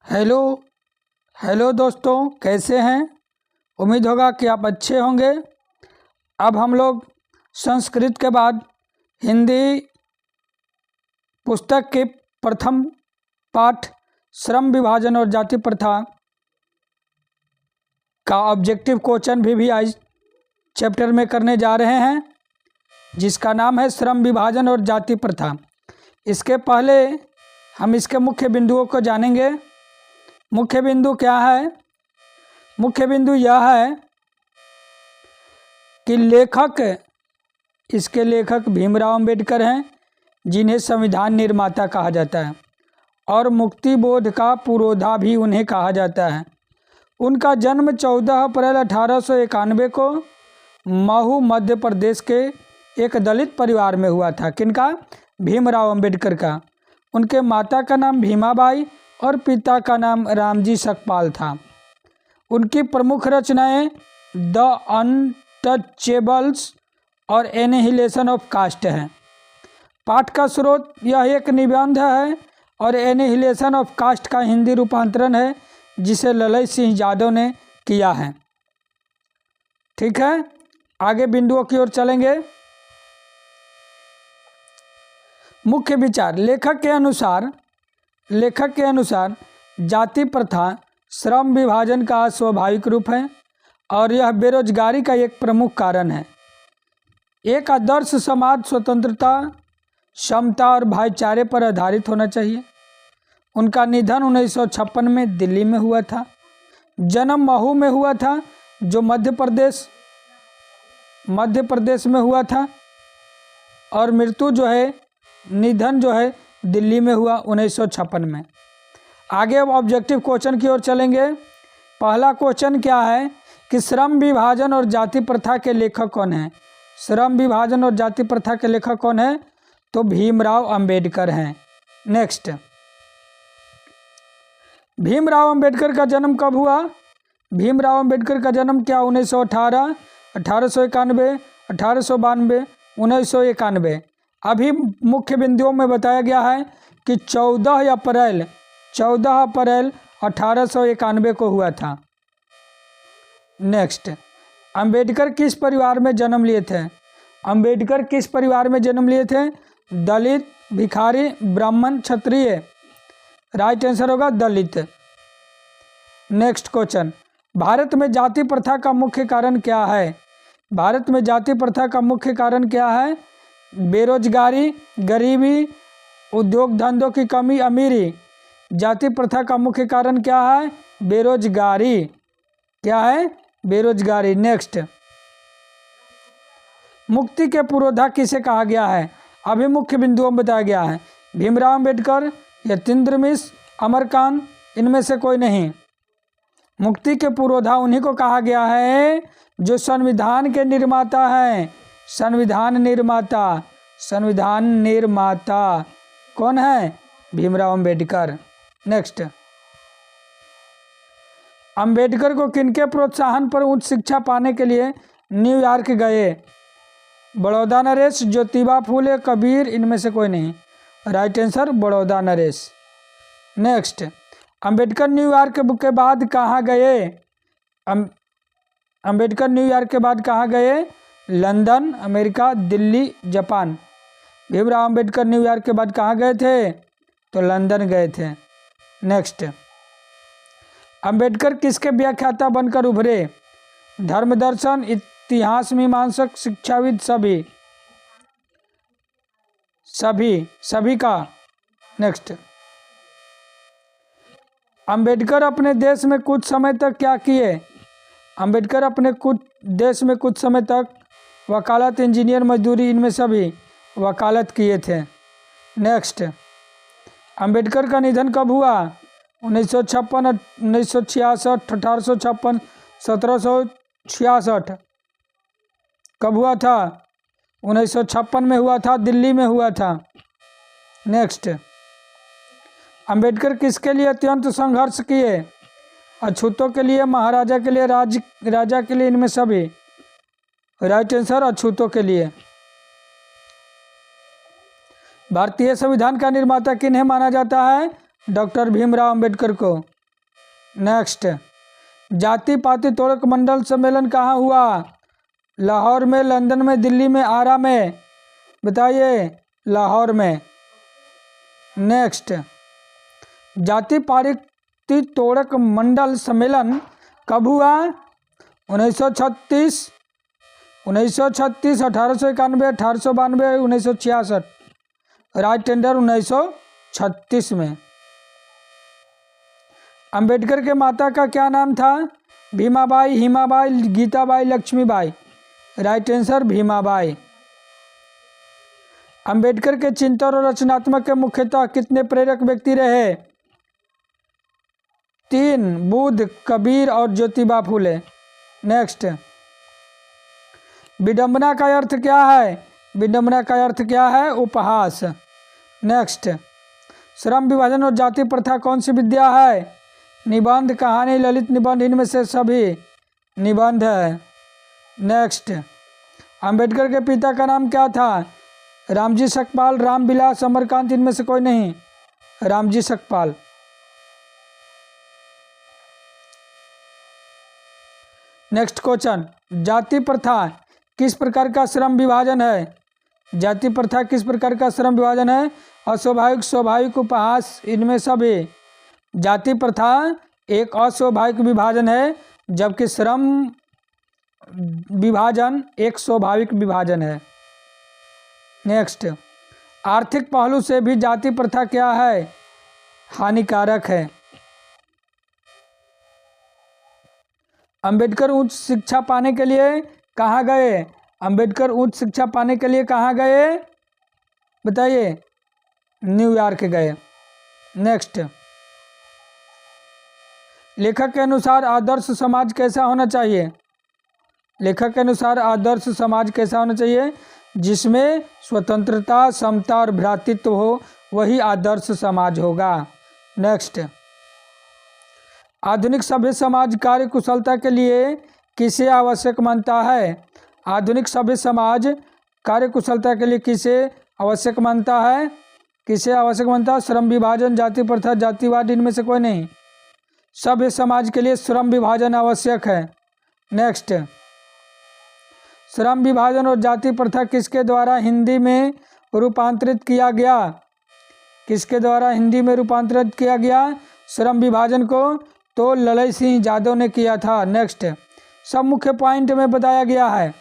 Hello hello दोस्तों, कैसे हैं। उम्मीद होगा कि आप अच्छे होंगे। अब हम लोग संस्कृत के बाद हिंदी पुस्तक के प्रथम पाठ श्रम विभाजन और जाति प्रथा का ऑब्जेक्टिव क्वेश्चन भी आज चैप्टर में करने जा रहे हैं, जिसका नाम है श्रम विभाजन और जाति प्रथा। इसके पहले हम इसके मुख्य बिंदुओं को जानेंगे। मुख्य बिंदु क्या है? मुख्य बिंदु यह है कि इसके लेखक भीमराव अंबेडकर हैं, जिन्हें संविधान निर्माता कहा जाता है, और मुक्ति बोध का पुरोधा भी उन्हें कहा जाता है। उनका जन्म 14 अप्रैल 1891 को महू मध्य प्रदेश के एक दलित परिवार में हुआ था। किनका? भीमराव अंबेडकर का। उनके माता का नाम भीमाबाई और पिता का नाम रामजी सकपाल था। उनकी प्रमुख रचनाएं द अनटचेबल्स और एनिहिलेशन ऑफ कास्ट हैं। पाठ का स्रोत यह एक निबंध है और एनिहिलेशन ऑफ कास्ट का हिंदी रूपांतरण है, जिसे ललित सिंह यादव ने किया है। ठीक है, आगे बिंदुओं की ओर चलेंगे। मुख्य विचार। लेखक के अनुसार जाति प्रथा श्रम विभाजन का स्वाभाविक रूप है और यह बेरोजगारी का एक प्रमुख कारण है। एक आदर्श समाज स्वतंत्रता, समता और भाईचारे पर आधारित होना चाहिए। उनका निधन 1956 में दिल्ली में हुआ था। जन्म महू में हुआ था, जो मध्य प्रदेश में हुआ था, और मृत्यु निधन दिल्ली में हुआ 1956 में। आगे अब ऑब्जेक्टिव क्वेश्चन की ओर चलेंगे। पहला क्वेश्चन क्या है कि श्रम विभाजन और जाति प्रथा के लेखक कौन हैं? श्रम विभाजन और जाति प्रथा के लेखक कौन है? तो भीमराव अंबेडकर हैं। नेक्स्ट, भीमराव अंबेडकर का जन्म कब हुआ? भीमराव अंबेडकर का जन्म क्या 1918, 1891, 1892, 1991। अभी मुख्य बिंदुओं में बताया गया है कि 14 अप्रैल 1891 को हुआ था। नेक्स्ट, अंबेडकर किस परिवार में जन्म लिए थे? अंबेडकर किस परिवार में जन्म लिए थे? दलित, भिखारी, ब्राह्मण, क्षत्रिय। राइट आंसर होगा दलित। नेक्स्ट क्वेश्चन, भारत में जाति प्रथा का मुख्य कारण क्या है? भारत में जाति प्रथा का मुख्य कारण क्या है? बेरोजगारी, गरीबी, उद्योग धंधों की कमी, अमीरी। जाति प्रथा का मुख्य कारण क्या है? बेरोजगारी। क्या है? बेरोजगारी। नेक्स्ट, मुक्ति के पुरोधा किसे कहा गया है? अभी मुख्य बिंदुओं में बताया गया है। भीमराव अंबेडकर, यतीन्द्र मिश्र, अमरकांत, इनमें से कोई नहीं। मुक्ति के पुरोधा उन्हीं को कहा गया है जो संविधान के निर्माता हैं। संविधान निर्माता कौन है? भीमराव अंबेडकर। नेक्स्ट, अंबेडकर को किनके प्रोत्साहन पर उच्च शिक्षा पाने के लिए न्यूयॉर्क गए? बड़ौदा नरेश, ज्योतिबा फूले, कबीर, इनमें से कोई नहीं। Right answer Baroda Naresh. Next, Ambedkar New York के बाद कहाँ गए? अंबेडकर न्यूयॉर्क के बाद कहाँ गए? London, America, Delhi, Japan. Bhimrao Ambedkar New York के बाद कहाँ गए थे? तो लंदन गए थे। नेक्स्ट, अंबेडकर किसके व्याख्याता बनकर उभरे? धर्म दर्शन, इतिहास मीमांसक, शिक्षाविद, सभी का। नेक्स्ट, अंबेडकर अपने देश में कुछ समय तक क्या किए? अंबेडकर अपने देश में कुछ समय तक वकालत, इंजीनियर, मजदूरी, इनमें सभी वकालत किए थे। नेक्स्ट, अंबेडकर का निधन कब हुआ? 1956, 1966, 1856, 1766। कब हुआ था? 1956 में हुआ था, दिल्ली में हुआ था। नेक्स्ट, अंबेडकर किसके लिए अत्यंत संघर्ष किए? अछूतों के लिए, महाराजा के लिए, राजा के लिए, इनमें सभी। राइट आंसर अछूतों के लिए। भारतीय संविधान का निर्माता किन्हें माना जाता है? डॉक्टर भीमराव अंबेडकर को। नेक्स्ट, जाति पाति तोड़क मंडल सम्मेलन कहाँ हुआ? लाहौर में, लंदन में, दिल्ली में, आरा में? बताइए, लाहौर में। नेक्स्ट, जाति पाति तोड़क मंडल सम्मेलन कब हुआ? 1936, 1891, 1892, 1966? राइट टेंडर 1936 में। अंबेडकर के माता का क्या नाम था? भीमाबाई, हिमाबाई, गीताबाई, लक्ष्मीबाई? Right answer Bhimabai. अंबेडकर के चिंतन और रचनात्मक के मुख्यतः कितने प्रेरक व्यक्ति रहे? 3, बुद्ध, कबीर और ज्योतिबा फूले? नेक्स्ट, विडंबना का अर्थ क्या है? विडंबना का अर्थ क्या है? उपहास। नेक्स्ट, श्रम विभाजन और जाति प्रथा कौन सी विद्या है? निबंध, कहानी, ललित निबंध? इनमें से सभी निबंध है। नेक्स्ट, अंबेडकर के पिता का नाम क्या था? रामजी सकपाल, रामविलास, अमरकांत? इनमें से कोई नहीं, रामजी सकपाल। नेक्स्ट क्वेश्चन, जाति प्रथा किस प्रकार का श्रम विभाजन है? जाति प्रथा किस प्रकार का श्रम विभाजन है? अस्वाभाविक, स्वाभाविक, उपहास? इनमें सभी। जाति प्रथा एक अस्वाभाविक विभाजन है, जबकि श्रम विभाजन एक स्वाभाविक विभाजन है। नेक्स्ट, आर्थिक पहलू से भी जाति प्रथा क्या है? हानिकारक है। अंबेडकर उच्च शिक्षा पाने के लिए कहाँ गए? अंबेडकर उच्च शिक्षा पाने के लिए कहाँ गए? बताइए, न्यूयॉर्क गए। नेक्स्ट, लेखक के अनुसार आदर्श समाज कैसा होना चाहिए? लेखक के अनुसार आदर्श समाज कैसा होना चाहिए? जिसमें स्वतंत्रता, समता और भ्रातृत्व हो, वही आदर्श समाज होगा। नेक्स्ट, आधुनिक सभ्य समाज कार्य कुशलता के लिए किसे आवश्यक मानता है? आधुनिक सभ्य समाज कार्य कुशलता के लिए किसे आवश्यक मानता है? किसे आवश्यक मानता है? श्रम विभाजन, जाति प्रथा, जातिवाद? इनमें से कोई नहीं। सभ्य समाज के लिए श्रम विभाजन आवश्यक है। नेक्स्ट, श्रम विभाजन और जाति प्रथा किसके द्वारा हिंदी में रूपांतरित किया गया? किसके द्वारा हिंदी में रूपांतरित किया गया श्रम विभाजन को? तो ललई सिंह यादव ने किया था। नेक्स्ट, सब मुख्य पॉइंट में बताया गया है।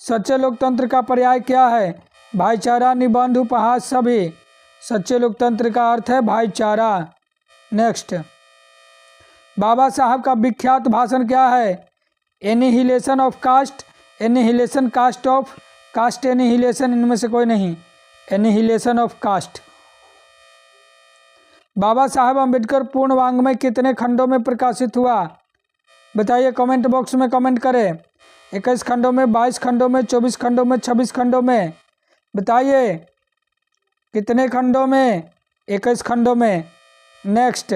सच्चे लोकतंत्र का पर्याय क्या है? भाईचारा, निबंध, उपहास? सभी। सच्चे लोकतंत्र का अर्थ है भाईचारा। नेक्स्ट, बाबा साहब का विख्यात भाषण क्या है? Annihilation of caste, annihilation, caste of, caste annihilation? इनमें से कोई नहीं, एनिहिलेशन ऑफ कास्ट। बाबा साहब अम्बेडकर पूर्ण वाङ्मय कितने खंडों में प्रकाशित हुआ? बताइए, कमेंट बॉक्स में कमेंट करें। 21 खंडों में, 22 खंडों में, 24 खंडों में, 26 खंडों में? बताइए, कितने खंडों में? 21 खंडों में। नेक्स्ट,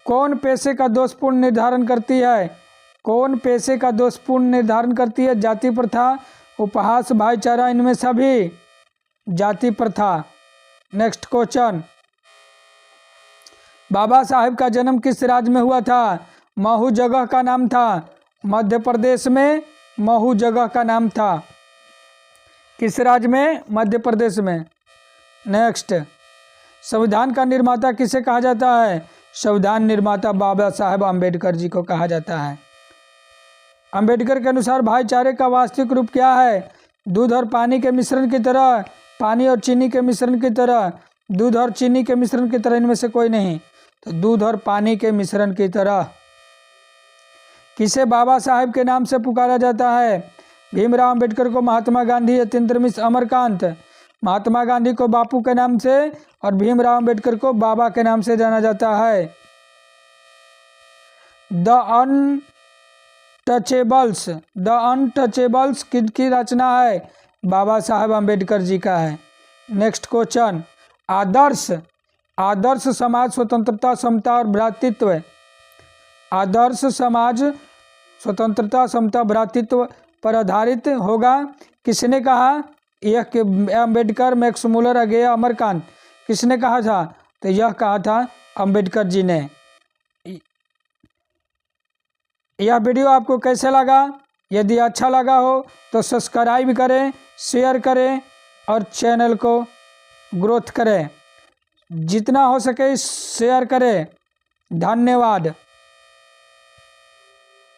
कौन पेशे का दोषपूर्ण निर्धारण करती है? कौन पेशे का दोषपूर्ण निर्धारण करती है? जाति प्रथा, उपहास, भाईचारा? इनमें सभी जाति प्रथा। नेक्स्ट क्वेश्चन, बाबा साहब का जन्म किस राज्य में हुआ था? महू जगह का नाम था। मध्य प्रदेश में महू जगह का नाम था। किस राज्य में? मध्य प्रदेश में। नेक्स्ट, संविधान का निर्माता किसे कहा जाता है? संविधान निर्माता बाबा साहब अम्बेडकर जी को कहा जाता है। अम्बेडकर के अनुसार भाईचारे का वास्तविक रूप क्या है? दूध और पानी के मिश्रण की तरह, पानी और चीनी के मिश्रण की तरह, दूध और चीनी के मिश्रण की तरह? इनमें से कोई नहीं, तो दूध और पानी के मिश्रण की तरह। किसे बाबा साहब के नाम से पुकारा जाता है? भीमराव अम्बेडकर को महात्मा गांधी, यतीन्द्र मिश्र, अमरकांत? महात्मा गांधी को बापू के नाम से और भीमराव अम्बेडकर को बाबा के नाम से जाना जाता है। द अनटचेबल्स किसकी रचना है? बाबा साहब अम्बेडकर जी का है। नेक्स्ट क्वेश्चन, आदर्श समाज स्वतंत्रता, समता और भ्रातृत्व? आदर्श समाज स्वतंत्रता, समता, भ्रातृत्व पर आधारित होगा। किसने कहा? यह अम्बेडकर, मैक्स मुलर, अगेया, अमरकांत? किसने कहा था? तो यह कहा था अंबेडकर जी ने। यह वीडियो आपको कैसे लगा? यदि अच्छा लगा हो तो सब्सक्राइब करें, शेयर करें और चैनल को ग्रोथ करें। जितना हो सके शेयर करें। धन्यवाद।